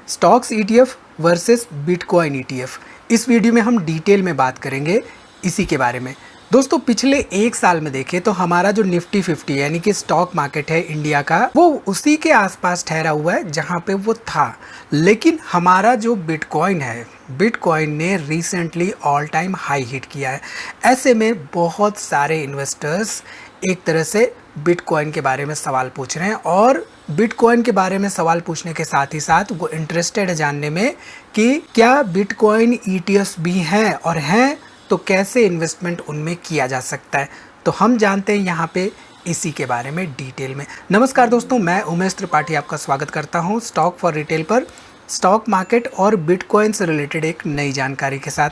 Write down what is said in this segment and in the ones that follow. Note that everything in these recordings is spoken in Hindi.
Stocks ETF versus bitcoin ETF. इस वीडियो में हम डिटेल में बात करेंगे इसी के बारे में। दोस्तों पिछले एक साल में देखें तो हमारा जो निफ्टी 50 यानी कि स्टॉक मार्केट है इंडिया का, वो उसी के आसपास ठहरा हुआ है जहां पे वो था। लेकिन हमारा जो बिटकॉइन है, बिटकॉइन ने recently all time high hit किया है। ऐसे में बहुत सारे इन्वेस्टर्स एक तरह से बिटकॉइन के बारे में सवाल पूछ रहे हैं और बिटकॉइन के बारे में सवाल पूछने के साथ ही साथ वो इंटरेस्टेड है जानने में कि क्या बिटकॉइन ईटीएफ भी हैं, और हैं तो कैसे इन्वेस्टमेंट उनमें किया जा सकता है। तो हम जानते हैं यहाँ पे इसी के बारे में डिटेल में। नमस्कार दोस्तों, मैं उमेश त्रिपाठी आपका स्वागत करता हूँ स्टॉक फॉर रिटेल पर, स्टॉक मार्केट और बिटकॉइन से रिलेटेड एक नई जानकारी के साथ।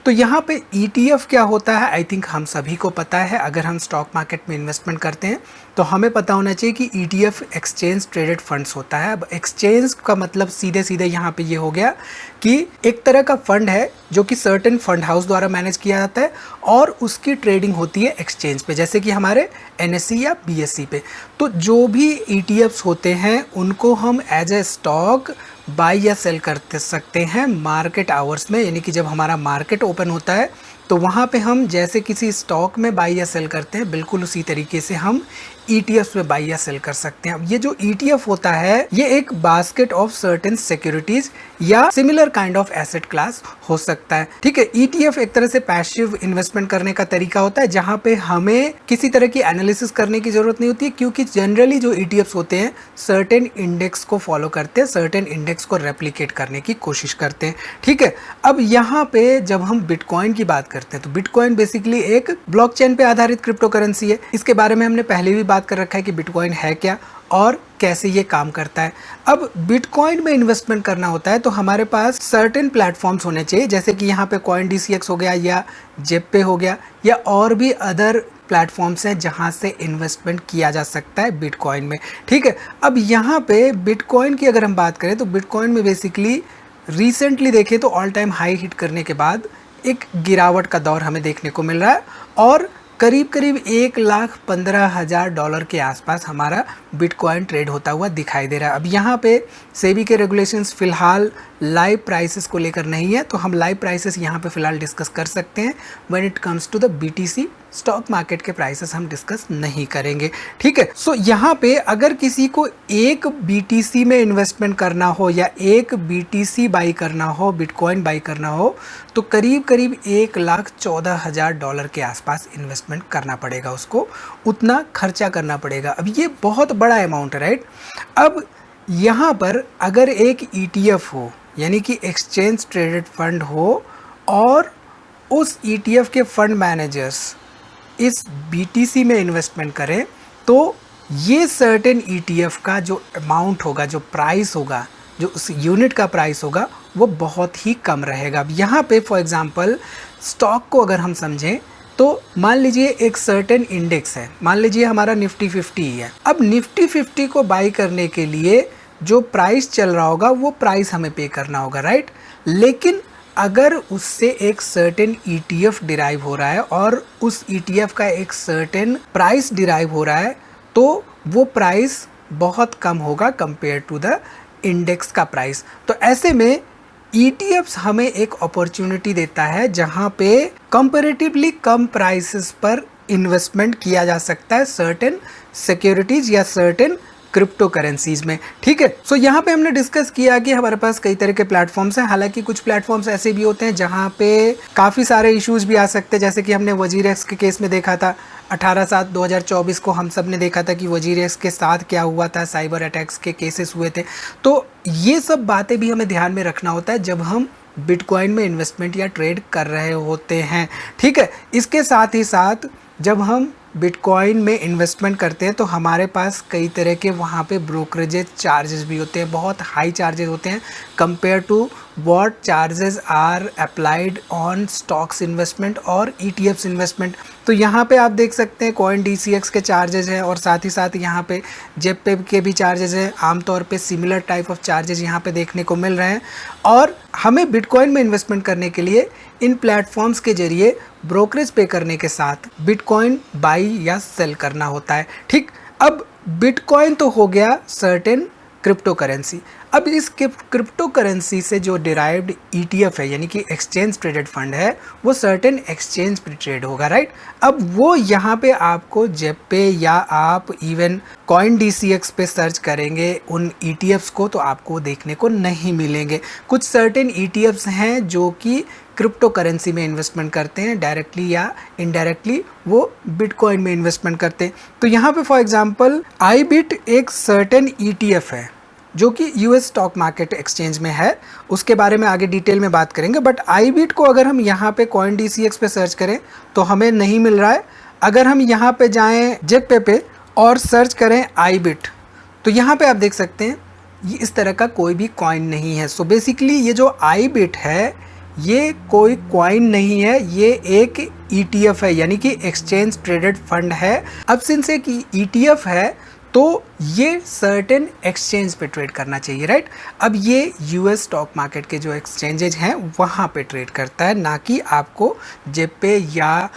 तो यहाँ पे ETF क्या होता है, आई थिंक हम सभी को पता है। अगर हम स्टॉक मार्केट में इन्वेस्टमेंट करते हैं तो हमें पता होना चाहिए कि ETF एक्सचेंज ट्रेडेड फंड्स होता है। अब एक्सचेंज का मतलब सीधे सीधे यहाँ पे ये हो गया कि एक तरह का फंड है जो कि सर्टेन फंड हाउस द्वारा मैनेज किया जाता है और उसकी ट्रेडिंग होती है एक्सचेंज पे, जैसे कि हमारे NSE या BSE पे। तो जो भी ETFs होते हैं उनको हम एज ए स्टॉक बाई या सेल कर सकते हैं मार्केट आवर्स में, यानी कि जब हमारा मार्केट ओपन होता है तो वहाँ पे हम जैसे किसी स्टॉक में बाई या सेल करते हैं, बिल्कुल उसी तरीके से हम ETF में बाई या सेल कर सकते हैं। अब ये जो ETF होता है ये एक बास्केट ऑफ सर्टेन सिक्योरिटीज या similar kind of asset class हो सकता है। ठीक है, ETF एक तरह से पैसिव इन्वेस्टमेंट करने का तरीका होता है जहाँ पे हमें किसी तरह की एनालिसिस करने की जरूरत नहीं होती है, क्योंकि जनरली जो ETFs होते हैं सर्टेन इंडेक्स को फॉलो करते हैं, सर्टेन इंडेक्स को रेप्लिकेट करने की कोशिश करते हैं। ठीक है, अब यहाँ पे जब हम बिटकॉइन की बात करते हैं तो बिटकॉइन बेसिकली एक ब्लॉकचेन पे आधारित क्रिप्टो करेंसी है। इसके बारे में हमने पहले भी बात कर रखा है कि बिटकॉइन है क्या और कैसे ये काम करता है। अब बिटकॉइन में इन्वेस्टमेंट करना होता है तो हमारे पास सर्टेन प्लेटफॉर्म्स होने चाहिए, जैसे कि यहाँ पे CoinDCX हो गया या जेपे हो गया या और भी अदर प्लेटफॉर्म्स हैं जहाँ से इन्वेस्टमेंट किया जा सकता है बिटकॉइन में। ठीक है, अब यहाँ पे बिटकॉइन की अगर हम बात करें तो बिटकॉइन में बेसिकली रिसेंटली देखें तो ऑल टाइम हाई हिट करने के बाद एक गिरावट का दौर हमें देखने को मिल रहा है और करीब करीब $1,15,000 के आसपास हमारा बिटकॉइन ट्रेड होता हुआ दिखाई दे रहा है। अब यहाँ पे सेबी के रेगुलेशंस फिलहाल लाइव प्राइसेस को लेकर नहीं है, तो हम लाइव प्राइसेस यहाँ पे फिलहाल डिस्कस कर सकते हैं। When it comes to the BTC stock market के प्राइसेस हम डिस्कस नहीं करेंगे। ठीक है, सो यहाँ पे अगर किसी को एक BTC में इन्वेस्टमेंट करना हो या एक BTC बाई करना हो, बिटकॉइन बाई करना हो, तो करीब करीब $1,14,000 के आसपास इन्वेस्टमेंट करना पड़ेगा, उसको उतना खर्चा करना पड़ेगा। अब ये बहुत बड़ा अमाउंट है, राइट। अब यहाँ पर अगर एक ETF हो यानी कि एक्सचेंज ट्रेडेड फंड हो और उस ETF के फंड मैनेजर्स इस BTC में इन्वेस्टमेंट करें तो ये सर्टेन ETF का जो अमाउंट होगा, जो प्राइस होगा, जो उस यूनिट का प्राइस होगा वो बहुत ही कम रहेगा। अब यहाँ पे फॉर एग्जांपल स्टॉक को अगर हम समझें तो मान लीजिए एक सर्टेन इंडेक्स है, मान लीजिए हमारा निफ्टी 50 ही है। अब निफ्टी 50 को बाई करने के लिए जो प्राइस चल रहा होगा वो प्राइस हमें पे करना होगा, राइट। लेकिन अगर उससे एक सर्टेन ETF डिराइव हो रहा है और उस ETF का एक सर्टेन प्राइस डिराइव हो रहा है तो वो प्राइस बहुत कम होगा कंपेयर टू द इंडेक्स का प्राइस। तो ऐसे में ETFs हमें एक अपॉर्चुनिटी देता है जहां पे कंपैरेटिवली कम प्राइसेस पर इन्वेस्टमेंट किया जा सकता है सर्टेन सिक्योरिटीज या सर्टेन क्रिप्टो करेंसीज में। ठीक है, सो यहाँ पे हमने डिस्कस किया कि हमारे पास कई तरह के प्लेटफॉर्म्स हैं। हालांकि कुछ प्लेटफॉर्म्स ऐसे भी होते हैं जहाँ पे काफ़ी सारे इश्यूज भी आ सकते हैं, जैसे कि हमने WZirX के केस में देखा था 18/7/2024 को। हम सब ने देखा था कि WZirX के साथ क्या हुआ था, साइबर अटैक्स के केसेस हुए थे। तो ये सब बातें भी हमें ध्यान में रखना होता है जब हम बिटकॉइन में इन्वेस्टमेंट या ट्रेड कर रहे होते हैं। ठीक है, इसके साथ ही साथ जब हम बिटकॉइन में इन्वेस्टमेंट करते हैं तो हमारे पास कई तरह के वहाँ पे ब्रोकरेजेज चार्जेस भी होते हैं, बहुत हाई चार्जेस होते हैं compare to what charges are applied on stocks investment और ETFs इन्वेस्टमेंट। तो यहाँ पे आप देख सकते हैं CoinDCX के चार्जेस हैं और साथ ही साथ यहाँ पे जेपे के भी चार्जेस हैं। आमतौर पे सिमिलर टाइप ऑफ चार्जेस यहाँ पे देखने को मिल रहे हैं और हमें बिटकॉइन में इन्वेस्टमेंट करने के लिए इन प्लेटफॉर्म्स के जरिए ब्रोकरेज पे करने के साथ बिटकॉइन बाई या सेल करना होता है। ठीक, अब बिटकॉइन तो हो गया सर्टेन क्रिप्टो करेंसी। अब इस क्रिप्टो करेंसी से जो डिराइव्ड ETF है यानी कि एक्सचेंज ट्रेडेड फंड है, वो सर्टेन एक्सचेंज पे ट्रेड होगा, राइट। अब वो यहाँ पे आपको जेप पे या आप इवन CoinDCX पे सर्च करेंगे उन ETFs को तो आपको देखने को नहीं मिलेंगे। कुछ सर्टेन ETFs हैं जो कि क्रिप्टो करेंसी में इन्वेस्टमेंट करते हैं, डायरेक्टली या इनडायरेक्टली वो बिटकॉइन में इन्वेस्टमेंट करते हैं। तो यहाँ पे फॉर एग्जांपल iBit एक सर्टेन ETF है जो कि US स्टॉक मार्केट एक्सचेंज में है, उसके बारे में आगे डिटेल में बात करेंगे। बट iBit को अगर हम यहाँ पे CoinDCX पे सर्च करें तो हमें नहीं मिल रहा है। अगर हम यहाँ पे जाएँ जेपे पे और सर्च करें iBit तो यहाँ पे आप देख सकते हैं ये इस तरह का कोई भी कॉइन नहीं है। सो बेसिकली ये जो iBit है ये कोई कॉइन नहीं है, ये एक ETF है यानी कि एक्सचेंज ट्रेडेड फंड है। अब सिंस एक ETF है तो ये सर्टेन एक्सचेंज पे ट्रेड करना चाहिए, राइट। अब ये US स्टॉक मार्केट के जो एक्सचेंजेज हैं वहाँ पे ट्रेड करता है, ना कि आपको जेप पे या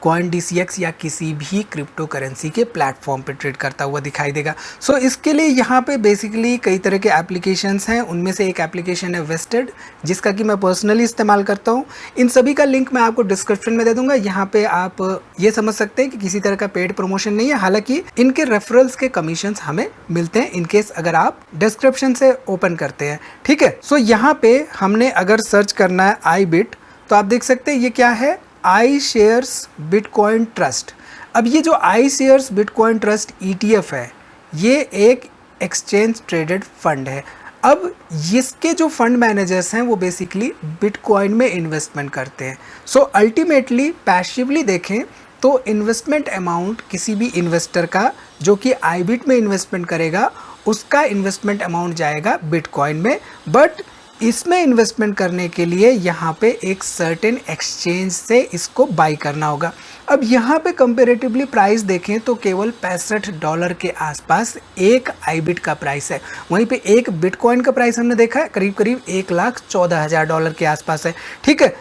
CoinDCX या किसी भी क्रिप्टो करेंसी के प्लेटफॉर्म पे ट्रेड करता हुआ दिखाई देगा। सो इसके लिए यहाँ पे बेसिकली कई तरह के एप्लीकेशंस हैं, उनमें से एक एप्लीकेशन है वेस्टेड जिसका कि मैं पर्सनली इस्तेमाल करता हूँ। इन सभी का लिंक मैं आपको डिस्क्रिप्शन में दे दूंगा। यहाँ पे आप ये समझ सकते हैं कि किसी तरह का पेड प्रमोशन नहीं है, हालांकि इनके रेफरल्स के कमीशंस हमें मिलते हैं इनकेस अगर आप डिस्क्रिप्शन से ओपन करते हैं, ठीक है। सो यहाँ पे हमने अगर सर्च करना है iBit तो आप देख सकते हैं ये क्या है, iShares Bitcoin Trust। अब ये जो iShares Bitcoin Trust ETF है ये एक एक्सचेंज ट्रेडेड फंड है। अब इसके जो फंड मैनेजर्स हैं वो बेसिकली बिटकॉइन में इन्वेस्टमेंट करते हैं। सो अल्टीमेटली पैसिवली देखें तो इन्वेस्टमेंट अमाउंट किसी भी इन्वेस्टर का जो कि iBit में इन्वेस्टमेंट करेगा उसका इन्वेस्टमेंट अमाउंट जाएगा बिटकॉइन में। बट इसमें इन्वेस्टमेंट करने के लिए यहाँ पे एक सर्टेन एक्सचेंज से इसको बाई करना होगा। अब यहाँ पे कंपेरेटिवली प्राइस देखें तो केवल $65 के आसपास एक iBit का प्राइस है। वहीं पे एक बिटकॉइन का प्राइस हमने देखा है करीब करीब $1,14,000 के आसपास है, ठीक है।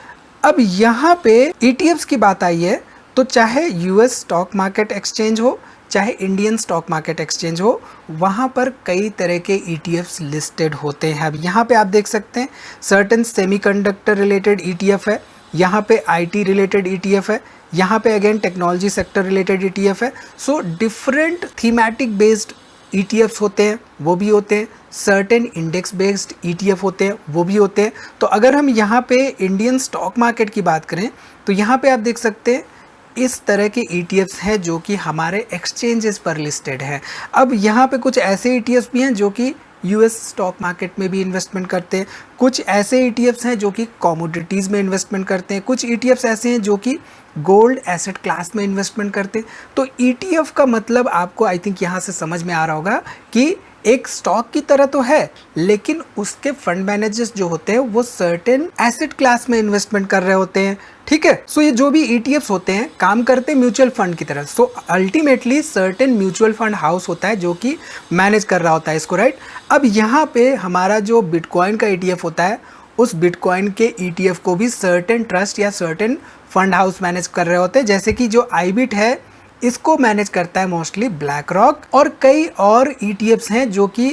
अब यहाँ पे ETFs की बात आई है तो चाहे US स्टॉक मार्केट एक्सचेंज हो चाहे इंडियन स्टॉक मार्केट एक्सचेंज हो, वहाँ पर कई तरह के ETFs लिस्टेड होते हैं। अब यहाँ पे आप देख सकते हैं सर्टेन सेमीकंडक्टर रिलेटेड ETF है, यहाँ पे IT रिलेटेड ETF है, यहाँ पे again technology sector related ETF है। So different thematic based ETFs होते हैं वो भी होते हैं, सर्टेन इंडेक्स बेस्ड ETF होते हैं वो भी होते हैं। तो अगर हम यहाँ पे इंडियन स्टॉक मार्केट की बात करें तो यहाँ पे आप देख सकते हैं इस तरह के ETFs हैं जो कि हमारे एक्सचेंजेस पर लिस्टेड हैं। अब यहाँ पे कुछ ऐसे ETFs भी हैं जो कि US स्टॉक मार्केट में भी इन्वेस्टमेंट करते हैं, कुछ ऐसे ETFs हैं जो कि कमोडिटीज़ में इन्वेस्टमेंट करते हैं, कुछ ETFs ऐसे हैं जो कि गोल्ड एसेट क्लास में इन्वेस्टमेंट करते हैं। तो ETF का मतलब आपको आई थिंक यहाँ से समझ में आ रहा होगा कि एक स्टॉक की तरह तो है लेकिन उसके फंड मैनेजर्स जो होते हैं वो सर्टेन एसेट क्लास में इन्वेस्टमेंट कर रहे होते हैं, ठीक है। सो ये जो भी ETFs होते हैं काम करते हैं म्यूचुअल फंड की तरह। So ultimately certain mutual fund house होता है जो कि मैनेज कर रहा होता है इसको, राइट। अब यहाँ पे हमारा जो बिटकॉइन का ETF होता है उस बिटकॉइन के ETF को भी सर्टेन ट्रस्ट या सर्टेन फंड हाउस मैनेज कर रहे होते हैं। जैसे कि जो iBit है इसको मैनेज करता है मोस्टली BlackRock और कई और ETFs हैं जो कि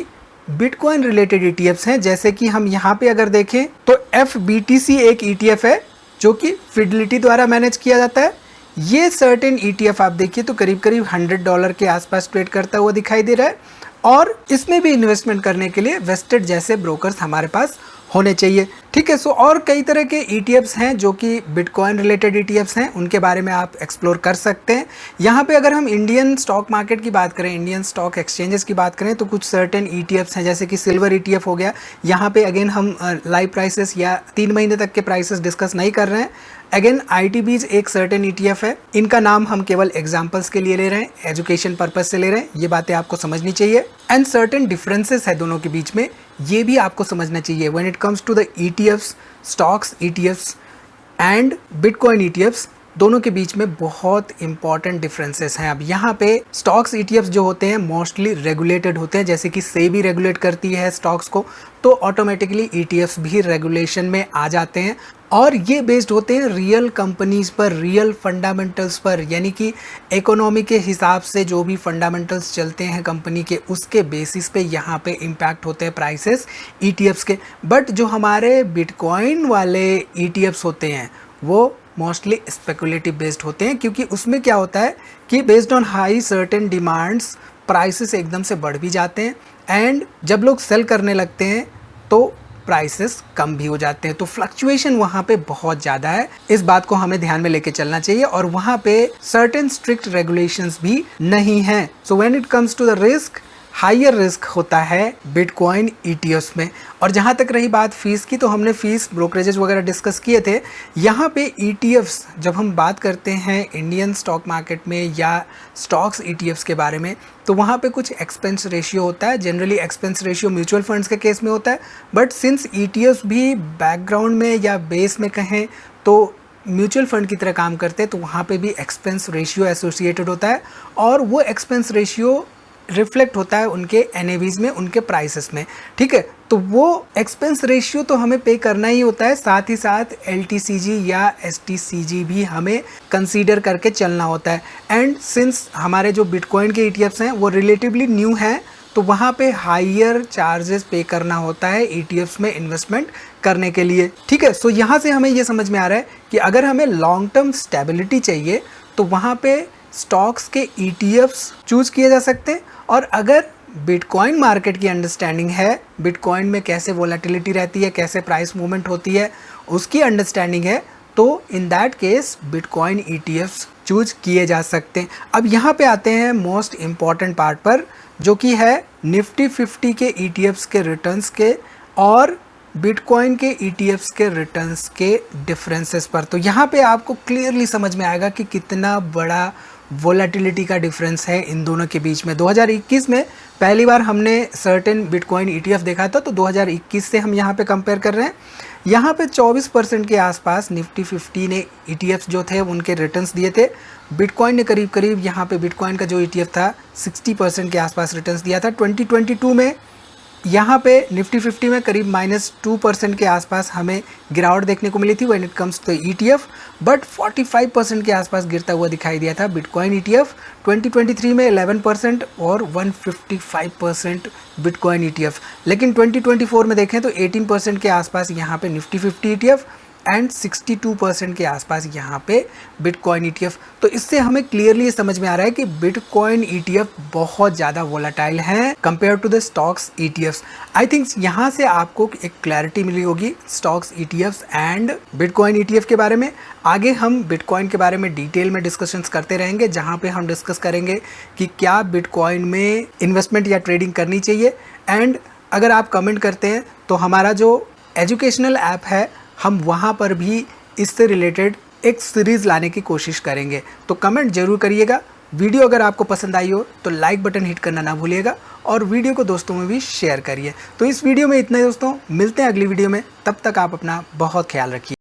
बिटकॉइन रिलेटेड ETFs हैं। जैसे कि हम यहाँ पे अगर देखें तो FBTC एक ETF है जो कि फिडेलिटी द्वारा मैनेज किया जाता है। ये सर्टेन ETF आप देखिए तो करीब करीब $100 के आसपास ट्रेड करता हुआ दिखाई दे रहा है और इसमें भी इन्वेस्टमेंट करने के लिए वेस्टेड जैसे ब्रोकर्स हमारे पास होने चाहिए, ठीक है। सो और कई तरह के ETFs हैं जो कि बिटकॉइन रिलेटेड ETFs हैं, उनके बारे में आप एक्सप्लोर कर सकते हैं। यहाँ पे अगर हम इंडियन स्टॉक मार्केट की बात करें, इंडियन स्टॉक एक्सचेंजेस की बात करें तो कुछ सर्टेन ETFs हैं जैसे कि सिल्वर ETF हो गया। यहाँ पे अगेन हम लाइव प्राइसेस या 3 महीने तक के प्राइसेस डिस्कस नहीं कर रहे हैं। अगेन ITBs एक सर्टेन ETF है, इनका नाम हम केवल एग्जाम्पल्स के लिए ले रहे हैं, एजुकेशन पर्पज से ले रहे हैं, ये बातें आपको समझनी चाहिए। एंड सर्टेन डिफरेंसेस है दोनों के बीच में, ये भी आपको समझना चाहिए। When it comes to the ETFs, stocks ETFs and bitcoin ETFs, दोनों के बीच में बहुत इंपॉर्टेंट डिफरेंसेस हैं। अब यहाँ पे स्टॉक्स ETFs जो होते हैं मोस्टली रेगुलेटेड होते हैं, जैसे कि सेबी रेगुलेट करती है स्टॉक्स को, तो ऑटोमेटिकली ETFs भी रेगुलेशन में आ जाते हैं। और ये बेस्ड होते हैं रियल कंपनीज पर, रियल फंडामेंटल्स पर, यानी कि इकोनॉमी के हिसाब से जो भी फंडामेंटल्स चलते हैं कंपनी के, उसके बेसिस पे यहाँ पे इम्पैक्ट होते हैं प्राइसेस ETFs के। बट जो हमारे बिटकॉइन वाले ETFs होते हैं वो मोस्टली स्पेकुलेटिव बेस्ड होते हैं, क्योंकि उसमें क्या होता है कि based on high certain demands prices एकदम से बढ़ भी जाते हैं, एंड जब लोग सेल करने लगते हैं तो प्राइसेस कम भी हो जाते हैं। तो फ्लक्चुएशन वहाँ पे बहुत ज़्यादा है, इस बात को हमें ध्यान में लेके चलना चाहिए। और वहाँ पे सर्टेन स्ट्रिक्ट रेगुलेशंस भी नहीं हैं। So when it comes to the risk, higher risk होता है बिटकॉइन ETFs में। और जहाँ तक रही बात फीस की, तो हमने फीस ब्रोकरेजेस वगैरह डिस्कस किए थे। यहाँ पे ETFs जब हम बात करते हैं इंडियन स्टॉक मार्केट में या स्टॉक्स ETFs के बारे में, तो वहाँ पे कुछ एक्सपेंस रेशियो होता है। Generally expense ratio mutual funds के केस में होता है, बट सिंस ETFs भी बैकग्राउंड में या बेस में कहें तो म्यूचुअल फंड की तरह काम करते हैं, तो वहाँ पे भी एक्सपेंस रेशियो एसोसिएटेड होता है, और वो एक्सपेंस रेशियो रिफ्लेक्ट होता है उनके NAVs में, उनके प्राइसेस में। ठीक है, तो वो एक्सपेंस रेशियो तो हमें पे करना ही होता है, साथ ही साथ LTCG या STCG भी हमें कंसीडर करके चलना होता है। एंड सिंस हमारे जो बिटकॉइन के ETFs हैं वो रिलेटिवली न्यू हैं, तो वहाँ पे हाइयर चार्जेस पे करना होता है ETFs में इन्वेस्टमेंट करने के लिए। ठीक है, सो यहाँ से हमें ये समझ में आ रहा है कि अगर हमें लॉन्ग टर्म स्टेबिलिटी चाहिए तो वहाँ पे स्टॉक्स के ETFs चूज किए जा सकते हैं। और अगर बिटकॉइन मार्केट की अंडरस्टैंडिंग है, बिटकॉइन में कैसे वोलेटिलिटी रहती है, कैसे प्राइस मूवमेंट होती है, उसकी अंडरस्टैंडिंग है, तो in that case bitcoin ETFs choose किए जा सकते हैं। अब यहाँ पे आते हैं मोस्ट इम्पॉर्टेंट पार्ट पर, जो कि है निफ्टी 50 के ETFs के रिटर्न्स के और बिटकॉइन के ETFs के रिटर्न्स के डिफरेंसेस पर। तो यहाँ पे आपको क्लियरली समझ में आएगा कि कितना बड़ा वोलेटिलिटी का डिफरेंस है इन दोनों के बीच में। 2021 में पहली बार हमने सर्टेन बिटकॉइन ETF देखा था, तो 2021 से हम यहाँ पे कंपेयर कर रहे हैं। यहाँ पे 24% के आसपास निफ्टी 50 ने ETFs जो थे उनके रिटर्न्स दिए थे। बिटकॉइन ने करीब करीब यहाँ पे बिटकॉइन का जो ETF था 60% के आसपास रिटर्न्स दिया था। 2022 में यहाँ पे निफ्टी 50 में करीब -2% के आसपास हमें गिरावट देखने को मिली थी when it comes to ETF, but 45% के आसपास गिरता हुआ दिखाई दिया था बिटकॉइन ETF। 2023 में 11% और 155% बिटकॉइन ETF। लेकिन 2024 में देखें तो 18% के आसपास यहाँ पे निफ्टी 50 ETF एंड 62% के आसपास यहाँ पे बिटकॉइन ETF। तो इससे हमें क्लियरली ये समझ में आ रहा है कि बिटकॉइन ETF बहुत ज़्यादा वोलेटाइल हैं compare to the stocks ETFs। I think यहाँ से आपको एक क्लैरिटी मिली होगी stocks ETFs and bitcoin ETF के बारे में। आगे हम बिटकॉइन के बारे में डिटेल में डिस्कशंस करते रहेंगे, जहाँ पे हम डिस्कस करेंगे कि क्या बिटकॉइन में इन्वेस्टमेंट या ट्रेडिंग करनी चाहिए। एंड अगर आप कमेंट करते हैं तो हमारा जो एजुकेशनल ऐप है, हम वहाँ पर भी इससे रिलेटेड एक सीरीज़ लाने की कोशिश करेंगे। तो कमेंट जरूर करिएगा। वीडियो अगर आपको पसंद आई हो तो लाइक बटन हिट करना ना भूलिएगा, और वीडियो को दोस्तों में भी शेयर करिए। तो इस वीडियो में इतना ही दोस्तों, मिलते हैं अगली वीडियो में। तब तक आप अपना बहुत ख्याल रखिए।